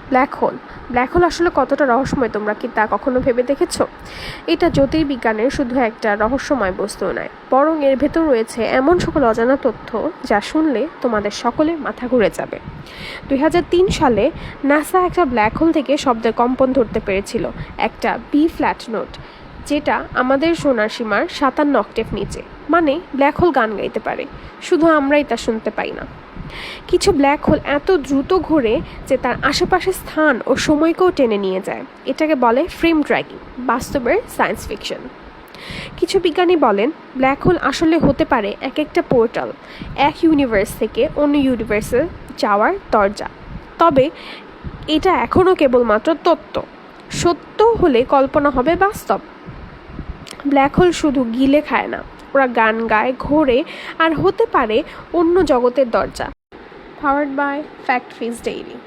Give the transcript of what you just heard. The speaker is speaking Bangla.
ব্ল্যাক হোল আসলে কতটা রহস্যময় তোমরা কি তা কখনো ভেবে দেখেছো? এটা জ্যোতির্বিজ্ঞানের শুধু একটা রহস্যময় বস্তু নয়, বরং এর ভেতর রয়েছে এমন সকল অজানা তথ্য যা শুনলে তোমাদের সকলের মাথা ঘুরে যাবে। 2003 সালে নাসা একটা ব্ল্যাক হোল থেকে শব্দের কম্পন ধরতে পেরেছিল, একটা বি ফ্ল্যাট নোট, যেটা আমাদের শোনার সীমার 57 অক্টেভ নিচে। মানে ব্ল্যাক হোল গান গাইতে পারে, শুধু আমরাই তা শুনতে পাই না। কিছু ব্ল্যাক হোল এত দ্রুত ঘোরে যে তার আশেপাশের স্থান ও সময়কেও টেনে নিয়ে যায়। এটাকে বলে ফ্রেম ড্র্যাগিং, বাস্তবের সায়েন্স ফিকশন। কিছু বিজ্ঞানী বলেন ব্ল্যাক হোল আসলে হতে পারে এক একটা পোর্টাল, এক ইউনিভার্স থেকে অন্য ইউনিভার্সে যাওয়ার দরজা। তবে এটা এখনও কেবলমাত্র তত্ত্ব। সত্য হলে কল্পনা হবে বাস্তব। ব্ল্যাক হোল শুধু গিলে খায় না, ওরা গান গায়, ঘোরে, আর হতে পারে অন্য জগতের দরজা। Powered by fact fizz daily.